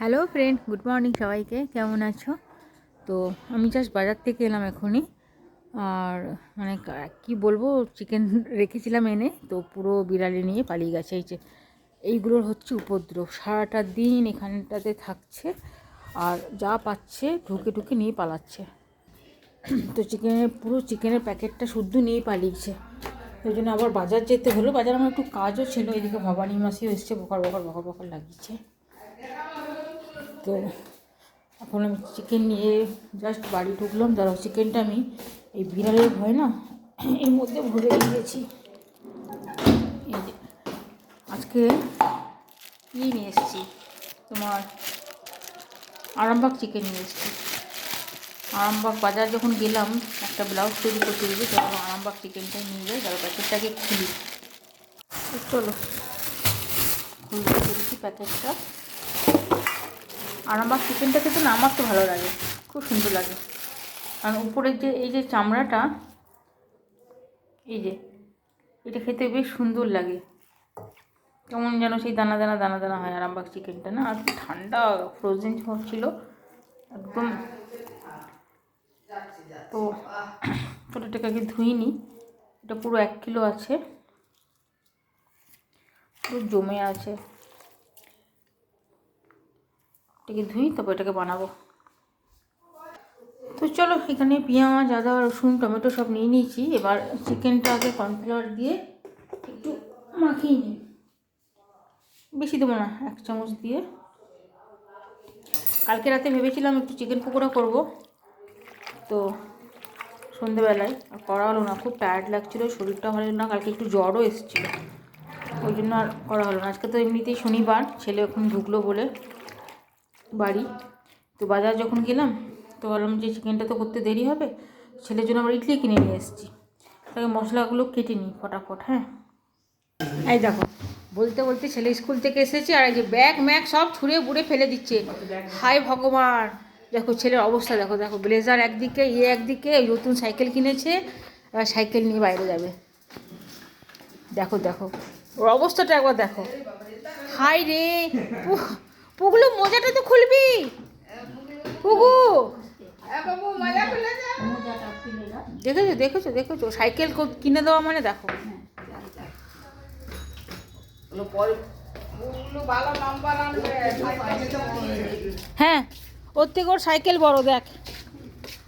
Hello friend, good morning সবাইকে। কেমন আছো? তো আমি জাস্ট বাজার থেকে এলাম এখনই। আর মানে কি বলবো, চিকেন রেখেছিলাম এনে, তো পুরো বিড়ালে নিয়ে পালিয়ে গেছে। এই যে এইগুলোর হচ্ছে উপদ্রব, সারাটা দিন এখানটাতে থাকছে আর যা পাচ্ছে ঢুকে ঢুকে নিয়ে পালাচ্ছে। তো পুরো চিকেনের প্যাকেটটা শুদ্ধ নিয়ে পালিয়েছে। ওই জন্য আবার বাজার যেতে হলো। বাজার আমার একটু কাজও ছিল, এদিকে ভবানী মাসিও এসছে, বকর বকর বকর বকর লাগিয়েছে। তো এখন আমি চিকেন নিয়ে জাস্ট বাড়ি ঢুকলাম। দাঁড়াও, চিকেনটা আমি এই বিড়ালের ভয় না এর মধ্যে ভরে দিয়েছি। এই যে আজকে নিয়ে এসেছি তোমার আরামবাগ চিকেন নিয়ে এসেছি। আরামবাগ বাজার যখন গেলাম একটা ব্লাউজ তৈরি করতে দিয়েছি, তখন আরামবাগ চিকেনটাই নিয়ে যাই। তারপর প্যাকেটটাকে খুলি। চলো খুলতে পেরেছি প্যাকেটটা। আরামবাগ চিকেনটা খেতে না আমার তো ভালো লাগে, খুব সুন্দর লাগে। আর উপরের যে এই যে চামড়াটা, এই যে এটা খেতে বেশ সুন্দর লাগে, কেমন যেন সেই দানা দানা দানা দানা হয় আরামবাগ চিকেনটা না। আর ঠান্ডা ফ্রোজেন ছিল একদম। তো ছোটোটাকে আগে ধুইনি, এটা পুরো 1 কিলো আছে, পুরো জমে আছে। এটাকে ধুই, তারপর এটাকে বানাবো। তো চলো, এখানে পেঁয়াজ, আদা, রসুন, টমেটো সব নিয়ে নিয়েছি। এবার চিকেনটা আগে কর্নফ্লাওয়ার দিয়ে একটু মাখিয়ে নিই। বেশি দেবো না, 1 চামচ দিয়ে। কালকে রাতে ভেবেছিলাম একটু চিকেন পকোড়া করব, তো সন্ধেবেলায় আর করা হলো না। খুব টায়ার্ড লাগছিলো, শরীরটা ভালো না, কালকে একটু জ্বরও এসেছিলো, ওই জন্য আর করা হলো না। আজকে তো এমনিতেই শনিবার, ছেলে এখন ঢুকলো বলে বাড়ি। তো বাজার যখন গেলাম তো ভাবলাম যে চিকেনটা তো করতে দেরি হবে, ছেলের জন্য আবার ইডলি কিনে নিয়ে এসেছি। তাকে মশলাগুলো কেটে নিই ফটাফট। হ্যাঁ, এই দেখো, বলতে বলতে ছেলে স্কুল থেকে এসেছে আর এই যে ব্যাগ ম্যাগ সব ছুঁড়ে বুড়ে ফেলে দিচ্ছে। হায় ভগবান, দেখো ছেলের অবস্থা, দেখো দেখো, ব্লেজার একদিকে, একদিকে, নতুন সাইকেল কিনেছে, এবার সাইকেল নিয়ে বাইরে যাবে। দেখো দেখো ওর অবস্থাটা একবার দেখো। হায় রে, পুগুলো মোজাটা তো খুলবি। পুগু, দেখেছো দেখেছো দেখেছো, সাইকেল কিনে দেওয়া মানে দেখো। হ্যাঁ, ওর থেকে ওর সাইকেল বড়, দেখ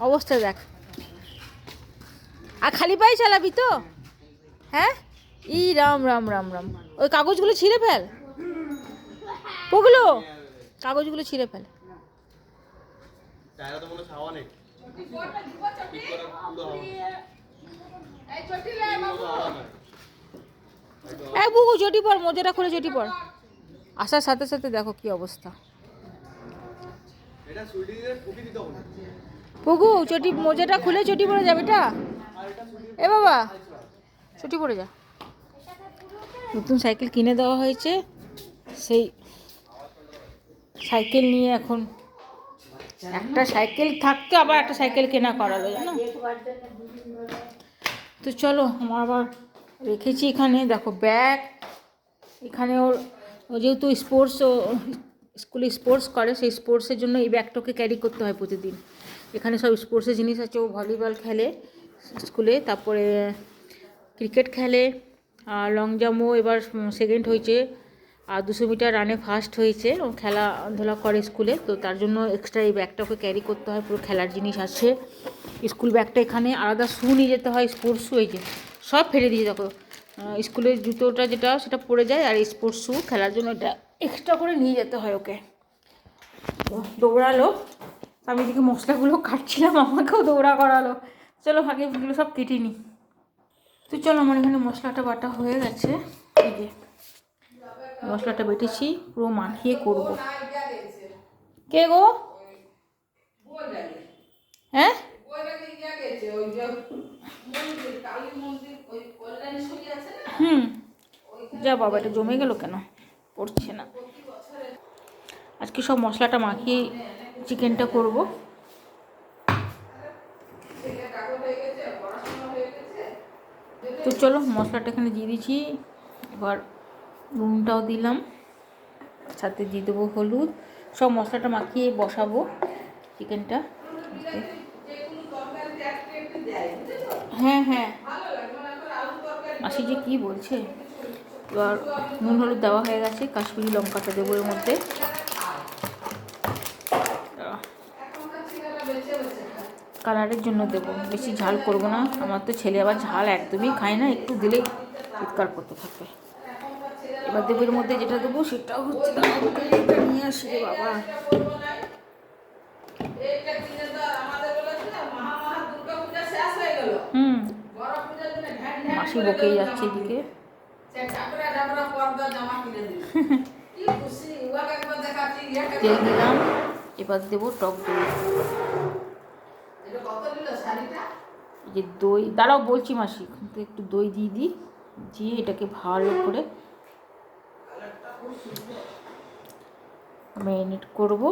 অবস্থা দেখ। আর খালি পায়ে চালাবি তো? হ্যাঁ, ই রাম রাম রাম রাম। ওই কাগজগুলো ছিঁড়ে ফেল, ওগুলো কাগজগুলো ছিঁড়ে ফেল। এই বুকু, চটি পর, মোজাটা খুলে চটি পর। আসার সাথে সাথে দেখো কি অবস্থা। পুগু, চটি, মোজাটা খুলে চটি পরে যাবে এটা। এ বাবা, চটি পরে যা। নতুন সাইকেল কিনে দেওয়া হয়েছে, সেই সাইকেল নিয়ে এখন, একটা সাইকেল থাকতে আবার একটা সাইকেল কেনা করালো, জানো। তো চলো, আমার আবার রেখেছি এখানে, দেখো ব্যাগ এখানে। ও যেহেতু স্কুলে স্পোর্টস করে, সেই স্পোর্টসের জন্য এই ব্যাগটাকে ক্যারি করতে হয় প্রতিদিন। এখানে সব স্পোর্টসের জিনিস আছে। ও ভলিবল খেলে স্কুলে, তারপরে ক্রিকেট খেলে, আর লং জাম্পও এবার সেকেন্ড হয়েছে, আর 200 মিটার রানে ফার্স্ট হয়েছে। ও খেলাধুলা করে স্কুলে, তো তার জন্য এক্সট্রা এই ব্যাগটাকে ক্যারি করতে হয়। পুরো খেলার জিনিস আছে স্কুল ব্যাগটা। এখানে আলাদা শ্যু নিয়ে যেতে হয়, স্পোর্টস শ্যু। এই যে সব ফেলে দিয়ে দেখো, স্কুলের জুতোটা যেটা সেটা পরে যায়, আর স্পোর্টস শ্যু খেলার জন্য এটা এক্সট্রা করে নিয়ে যেতে হয় ওকে। তো দৌড়ালো, আমি এদিকে মশলাগুলো কাটছিলাম, আমাকেও দৌড়া করালো। চলো আগে এগুলো সব কেটে নিই। তো চলো, আমার এখানে মশলাটা বাটা হয়ে গেছে। এই যে মশলাটা বেটেছি, পুরো মাখিয়ে করব। কে গো? হ্যাঁ, যা বাবা, এটা জমে গেল কেন, পড়ছে না। আজকে সব মশলাটা মাখিয়ে চিকেনটা করব। তো চলো, মশলাটা এখানে দিয়ে দিচ্ছি, এবার নুনটাও দিলাম, সাথে দিয়ে দেবো হলুদ, সব মশলাটা মাখিয়ে বসাবো চিকেনটা। হ্যাঁ হ্যাঁ, মাসি যে কী বলছে। এবার নুন হলুদ দেওয়া হয়ে গেছে, কাশ্মীরি লঙ্কাটা দেবো এর মধ্যে। কালারের জন্য দেবো, বেশি ঝাল করবো না। আমার তো ছেলে আবার ঝাল একদমই খায় না, একটু দিলেই চিৎকার করতে থাকবে। এবার দেবো এর মধ্যে যেটা দেবো সেটা হচ্ছে, এটা নিয়ে আসি রে বাবা। মাসি বকেই যাচ্ছে এদিকে। তেল দিলাম, এবার দেবো টক দই। যে দই, দাঁড়াও বলছি মাসি, একটু দই দিয়ে দিই, দিয়ে এটাকে ভালো করে ম্যারিনেট করবো।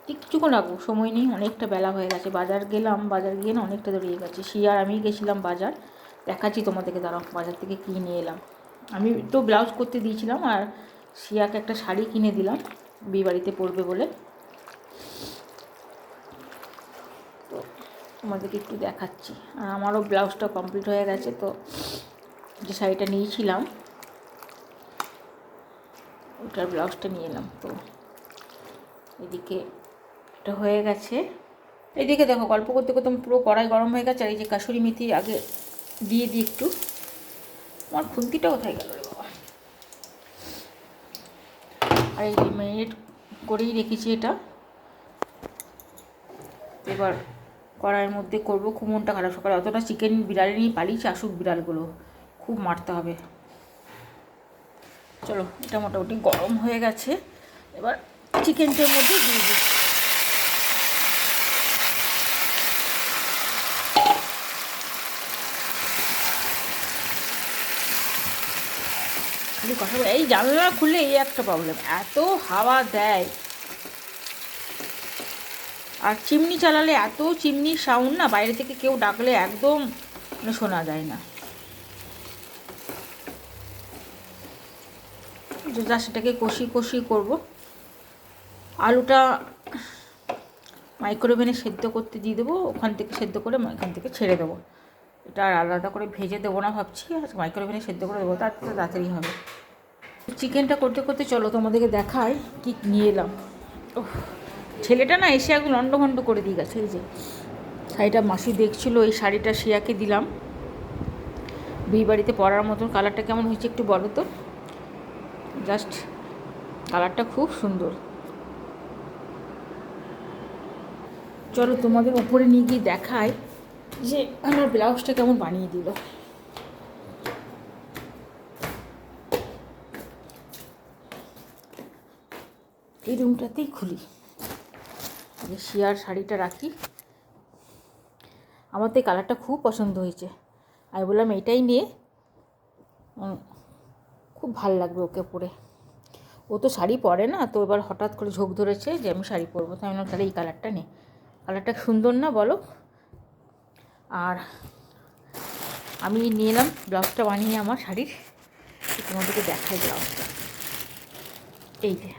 কিছুক্ষণ রাখবো, সময় নেই, অনেকটা বেলা হয়ে গেছে। বাজার গেলাম, বাজার গিয়ে না অনেকটা দৌড়িয়ে গেছে। শিয়ার আমি গেছিলাম বাজার, দেখাচ্ছি তোমাদেরকে, দাঁড়াও বাজার থেকে কী নিয়ে এলাম। আমি তো ব্লাউজ করতে দিয়েছিলাম, আর শিয়াকে একটা শাড়ি কিনে দিলাম বিয়েবাড়িতে পরবে বলে। তো তোমাদেরকে একটু দেখাচ্ছি। আর আমারও ব্লাউজটা কমপ্লিট হয়ে গেছে। তো যে শাড়িটা নিয়েছিলাম ওটার ব্লাউজটা নিয়ে এলাম। তো এদিকে এটা হয়ে গেছে। এদিকে দেখো, গল্প করতে করতে পুরো কড়াই গরম হয়ে গেছে। আর এই যে কাসুরি মেথি আগে দিয়ে দিই একটু। আমার খুন্তিটা কোথায় গেল রে বাবা। আর এই যে ম্যারিনেট করেই রেখেছি এটা। এবার কড়াইয়ের মধ্যে করবো। খুব মনটা খারাপ, সকালে অতটা চিকেন বিড়ালে নিয়ে পালিয়েছে, আসুক বিড়ালগুলো, খুব মারতে হবে। চলো, এটা মোটামুটি গরম হয়ে গেছে। এবার চিকেনটার মধ্যে দিয়ে দিই। খালি কথা বলে, এই জানলা খুলে এই একটা প্রবলেম, এত হাওয়া দেয়। আর চিমনি চালালে এত চিমনির সাউন্ড না, বাইরে থেকে কেউ ডাকলে একদম শোনা যায় না। যা সেটাকে কষি করব। আলুটা মাইক্রোওভেনে সেদ্ধ করতে দিয়ে দেবো, ওখান থেকে সেদ্ধ করে এখান থেকে ছেড়ে দেবো। এটা আর আলাদা করে ভেজে দেবো না ভাবছি, আর মাইক্রোওভেনে সেদ্ধ করে দেবো, তার তাড়াতাড়ি হবে। চিকেনটা করতে করতে চলো তোমাদেরকে দেখাই কি নিয়ে এলাম। ছেলেটা না এসে একদম লন্ডভন্ড করে দিয়ে গেছে। এই যে শাড়িটা মাসি দেখছিলো, এই শাড়িটা শিয়াকে দিলাম বিয়ে বাড়িতে পরার মতন। কালারটা কেমন হয়েছে একটু বলো তো। জাস্ট কালারটা খুব সুন্দর। চলো তোমাদের উপরে নিয়ে গিয়ে দেখাই যে আমার ব্লাউজটা কেমন বানিয়ে দিল। এই রুমটাতেই খুলি, যে শিয়ার শাড়িটা রাখি। আমার তো এই কালারটা খুব পছন্দ হয়েছে। আমি বললাম এটাই নিয়ে, খুব ভাল লাগবে ওকে পরে। ও তো শাড়ি পরে না, তো এবার হঠাৎ করে ঝোঁক ধরেছে যে আমি শাড়ি পরবো। তো আমি বললাম তাহলে এই কালারটা নে। কালারটা সুন্দর না বলো। আর আমি নিয়ে এলাম ব্লাউজটা বানিয়ে আমার শাড়ির। তোমাদেরকে দেখাই ব্লাউজটা। এই যে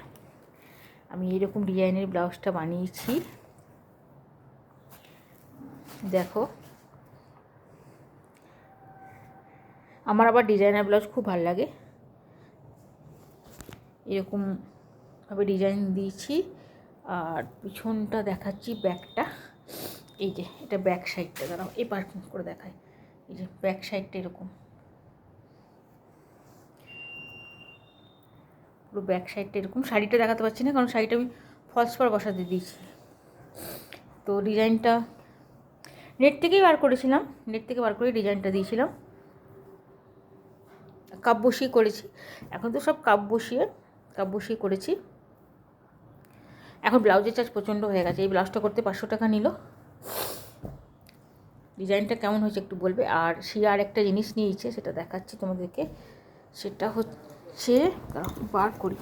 আমি এইরকম ডিজাইনের ব্লাউজটা বানিয়েছি, দেখো। আমার আবার ডিজাইনার ব্লাউজ খুব ভালো লাগে। এরকমভাবে ডিজাইন দিয়েছি। আর পিছনটা দেখাচ্ছি, ব্যাকটা। এই যে এটা ব্যাক সাইডটা, দাঁড়াও এই পার্কিং করে দেখায়। এই যে ব্যাক সাইডটা এরকম, পুরো ব্যাক সাইডটা এরকম। শাড়িটা দেখাতে পারছি না, কারণ শাড়িটা আমি ফলস পাড় বসাতে দিয়েছি। তো ডিজাইনটা নেট থেকেই বার করেছিলাম, নেট থেকে বার করে ডিজাইনটা দিয়েছিলাম। কাপ বসিয়ে করেছি, এখন তো সব কাপ বসিয়ে করেছি। এখন ব্লাউজের চার্জ প্রচণ্ড হয়ে গেছে। এই ব্লাউজটা করতে 500 টাকা নিল। ডিজাইনটা কেমন হয়েছে একটু বলবে। আর সে আর একটা জিনিস নিয়েছে, সেটা দেখাচ্ছি তোমাদেরকে। সেটা হচ্ছে, বার করি,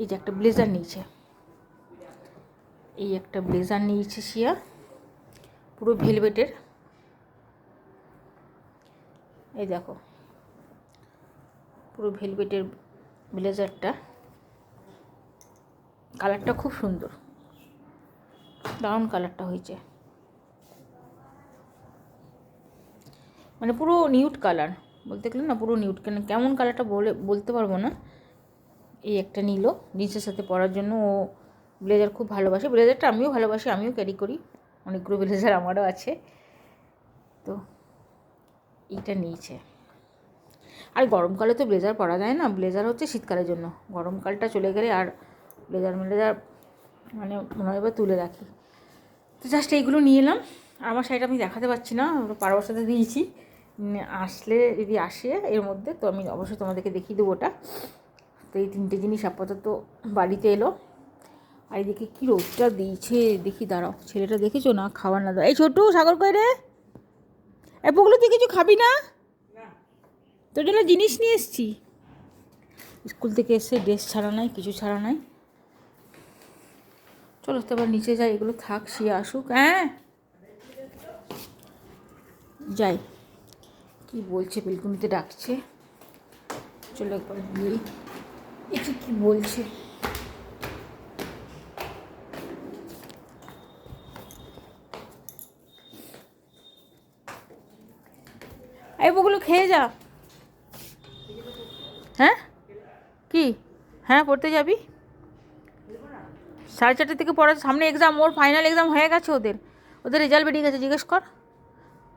এই যে একটা ব্লেজার নিয়েছে। এই একটা ব্লেজার নিয়েছে শিয়া, পুরো ভেলভেটের। এই দেখো পুরো ভেলভেটের ব্লেজারটা। কালারটা খুব সুন্দর, দারুণ কালারটা হয়েছে, মানে পুরো নিউড কালার বলতে গেলে না, পুরো নিউড। কেমন কালারটা বলতে পারবো না। এই একটা নিল জিন্সের সাথে পরার জন্য। ও ব্লেজার খুব ভালোবাসে, ব্লেজারটা আমিও ভালোবাসি, আমিও ক্যারি করি, অনেকগুলো ব্লেজার আমারও আছে। তো এইটা নিয়েছে। আর গরমকালে তো ব্লেজার পরা যায় না, ব্লেজার হচ্ছে শীতকালের জন্য, গরমকালটা চলে গেলে আর ব্লেজার মানে মনে হয় এবার তুলে রাখি। তো জাস্ট এইগুলো নিয়ে এলাম। আমার শাড়িটা আমি দেখাতে পারছি না, পারবার সাথে দিয়েছি, আসলে যদি আসে এর মধ্যে তো আমি অবশ্যই তোমাদেরকে দেখিয়ে দেবো ওটা। তো এই তিনটে জিনিস আপাতত বাড়িতে এলো। আর এদিকে কী রোদটা দিয়েছে দেখি, দাঁড়াও, ছেলেটা দেখেছো না, খাওয়ার না দাও। এই ছোটু, সাগর কই রে? এ পগুলো তুই কিছু খাবি না? তোর জন্য জিনিস নিয়ে এসছি। স্কুল থেকে এসে ড্রেস ছাড়া নাই, কিছু ছাড়া নাই। চলো তো এবার নিচে যাই, এগুলো থাক, শিয়ে আসুক। হ্যাঁ যাই, কি বলছে, বেলকুনিতে ডাকছে, চলো একবার গিয়ে এটি কি বলছে। এই বগুলো খেয়ে যা। হ্যাঁ কি? হ্যাঁ পড়তে যাবি? 4:30 থেকে পড়ার সামনে এক্সাম, ওর ফাইনাল এক্সাম হয়ে গেছে, ওদের রেজাল্ট বেরিয়ে গেছে, জিজ্ঞেস কর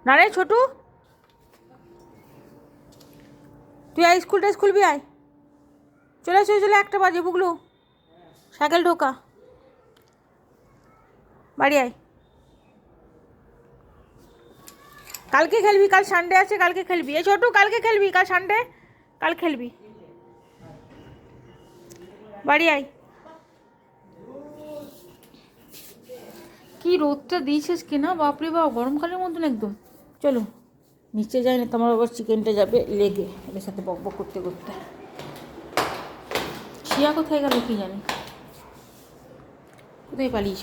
না রে ছোটু। তুই আয়, স্কুল বি আয়, চলে 1টা বাজে। বুগলু সাইকেল ঢোকা, বাড়ি আয়। কালকে খেলবি, কাল সানডে আছে, কালকে খেলবি। এই ছোটু, কালকে খেলবি, কাল সানডে, কাল খেলবি, বাড়ি আয়। কি রোদটা দিয়েছিস কি না, বাপরে বাপ, গরমকালের মতন একদম। চলো নিচে যাই, না তোমার আবার চিকেনটা যাবে লেগে, এর সাথে বক বক করতে করতে। শিয়া কোথায় গেল কি জানি, কোথায় পালিয়েছ?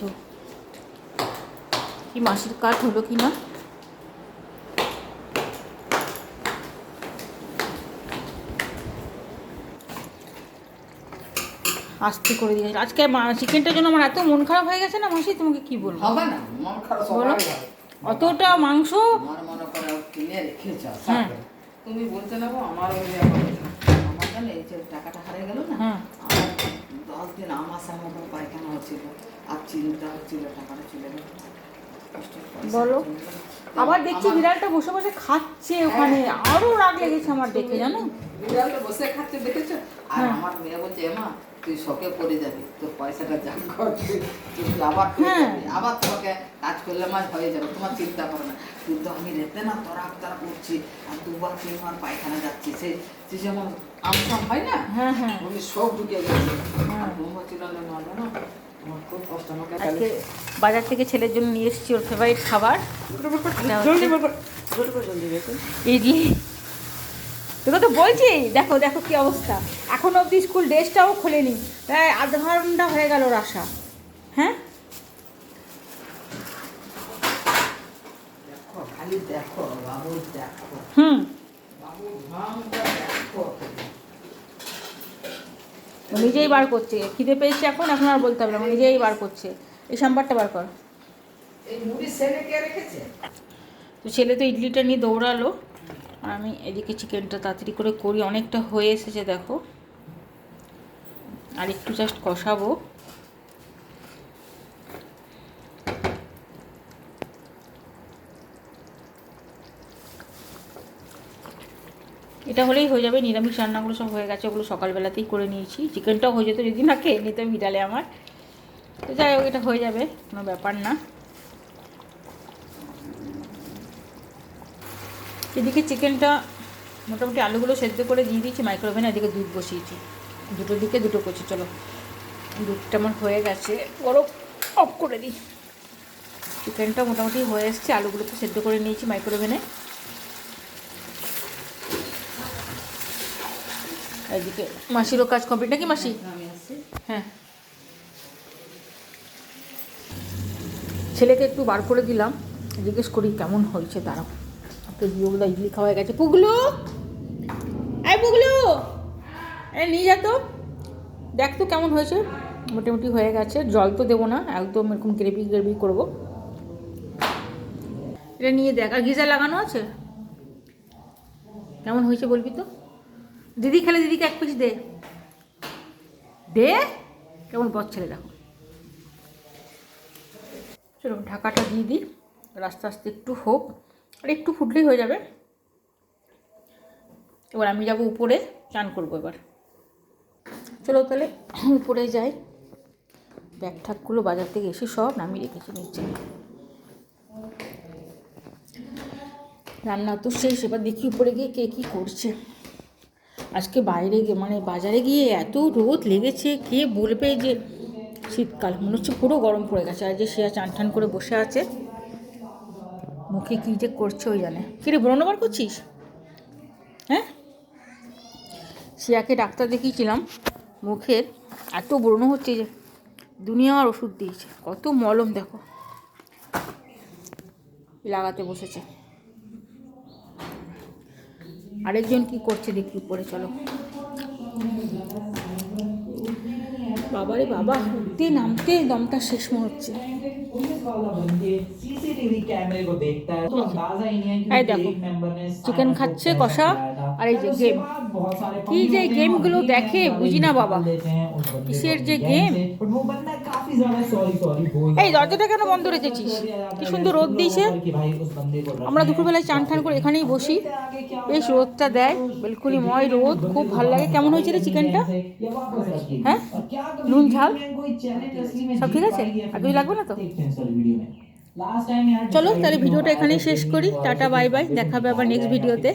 কি মাসির কাজ হলো কি না? আস্তে করে দিয়ে আজকে চিকেনটার জন্য আমার এত মন খারাপ হয়ে গেছে না মাসি, তোমাকে কি বলবো। হবে না, মন খারাপ বলো, অতটা মাংস মনে করে কিনে রেখেছ। হ্যাঁ তুমি বলতে লাগো আমার আমার জানো এই যে টাকাটা হারিয়ে গেল না, হ্যাঁ, আমার 10 দিন আমার সামনে পায়খানা হচ্ছিল, আর চিন্তা হচ্ছিল টাকাটা চলে গেল। বলো, আবার দেখছি বিড়ালটা বসে বসে খাচ্ছে ওখানে, আরো রাগ লেগেছে আমার দেখে, জানো। বিড়ালটা বসে খাচ্ছে দেখেছো? আর আমার মেয়ে বলছে মা তুই শখে পড়ে যাবি, তোর পয়সাটা যা করবি তুই আবার পেয়ে যাবি, আবার তোমাকে কাজ করলে আমার হয়ে যাবে, তোমার চিন্তা করো না। কিন্তু আমি রেতে না তোরা তারা করছি, আর 2-3 বার পায়খানা যাচ্ছি, সে যেমন আমসাম হয় না, হ্যাঁ হ্যাঁ, উনি সব ঢুকে গেছে। আর ছিল না জানো, আমার খুব কষ্ট। আমাকে আজকে বাজার থেকে ছেলের জন্য নিয়ে এসেছি ওর ফেভারিট খাবার, ইডলি। তোকে তো বলছি, দেখো দেখো কি অবস্থা, এখনো অব্দি স্কুল ড্রেসটাও খোলেনি, প্রায় আধা ঘন্টা হয়ে গেল ওর আসা। হ্যাঁ দেখো, খালি দেখো বাবু, দেখো বাবু, দেখো ও নিজেই বার করছে, খিদে পেয়েছে এখন, এখন আর বলতে হবে না, ও নিজেই বার করছে। এই সাম্বারটা বার কর। এই মুড়ি সেনে কে রেখেছে? তো ছেলে তো ইডলিটা নিয়ে দৌড়ালো, আর আমি এদিকে চিকেনটা তাড়াতাড়ি করে করি, অনেকটা হয়ে এসেছে দেখো, আর একটু জাস্ট কষাবো। এটা হলেই হয়ে যাবে, নিরামিষ রান্নাগুলো সব হয়ে গেছে, ওগুলো সকালবেলাতেই করে নিয়েছি। চিকেনটাও হয়ে যেত যদি না খেয়ে নিতে বিড়ালে আমার, তো যাই হোক এটা হয়ে যাবে, কোনো ব্যাপার না। এদিকে চিকেনটা মোটামুটি আলুগুলো সেদ্ধ করে দিয়ে দিয়েছি মাইক্রোওভেনে, এদিকে দুধ বসিয়েছি, দুটো দিকে দুটো করছি। চলো দুধটা আমার হয়ে গেছে, গরম অফ করে দিই। চিকেনটা মোটামুটি হয়ে এসছে, আলুগুলো তো সেদ্ধ করে নিয়েছি মাইক্রোওভেনে। এদিকে মাসিরও কাজ কমপ্লিট নাকি মাসি? হ্যাঁ, ছেলেকে একটু বার করে দিলাম, জিজ্ঞেস করি কেমন হয়েছে, দাঁড়াও। তো জিওগুলো ইডলি খাওয়া গেছে। পুগলু, এই পুগলু, এই নিয়ে যা তো, দেখ তো কেমন হয়েছে। মোটামুটি হয়ে গেছে, জল তো দেবো না, একদম এরকম গ্রেভি গ্রেভি করবো। এটা নিয়ে দেখ, আর গিজার লাগানো আছে। কেমন হয়েছে বলবি তো? দিদি খেলে দিদিকে এক পিস দে দে, কেমন বদ ছেলে দেখো। চলো ঢাকাটা দিয়ে দিই, আস্তে আস্তে একটু হোক, আর একটু ফুটলেই হয়ে যাবে। এবার আমি যাবো উপরে, চান করবো এবার। চলো তাহলে উপরে যাই। ব্যাগ ঠাকগুলো বাজার থেকে এসে সব নামিয়ে রেখেছি নিচে। রান্না তো শেষ, এবার দেখি উপরে গিয়ে কে কী করছে। আজকে বাইরে গিয়ে মানে বাজারে গিয়ে এত রোদ লেগেছে, কে বলবে যে শীতকাল, মনে হচ্ছে পুরো গরম পড়ে গেছে। আর যে সে চান টান করে বসে আছে, মুখে কী যে করছে ওই জানে। কিরে ব্রণ বার করছিস? হ্যাঁ, শিয়াকে ডাক্তার দেখিয়েছিলাম, মুখের এত ব্রণ হচ্ছে যে দুনিয়ার ওষুধ দিয়েছে, কত মলম দেখো লাগাতে বসেছে। আরেকজন কি করছে দেখি উপরে, চলো। বাবারে বাবা, উঠতে নামতে দমটা শেষ মনে হচ্ছে। এই দেখো চিকেন খাচ্ছে কষা, আর এই যে গেম, কি যে গেমগুলো দেখে বুঝি না বাবা, কিসের যে গেম। এই দরজাটা কেন বন্ধ রেখেছিস? কি সুন্দর রোদ দিয়েছে, আমরা দুপুরবেলায় চান টান করে এখানেই বসি, বেশ রোদটা দেয়, বেলকুনিময় রোদ, খুব ভালো লাগে। কেমন হয়েছে রে চিকেনটা? হ্যাঁ, নুন ঝাল সব ঠিক আছে? আর কিছু লাগবে না তো? চলো তাহলে ভিডিওটা এখানেই শেষ করি। টাটা বাই বাই, দেখা হবে আবার নেক্সট ভিডিওতে।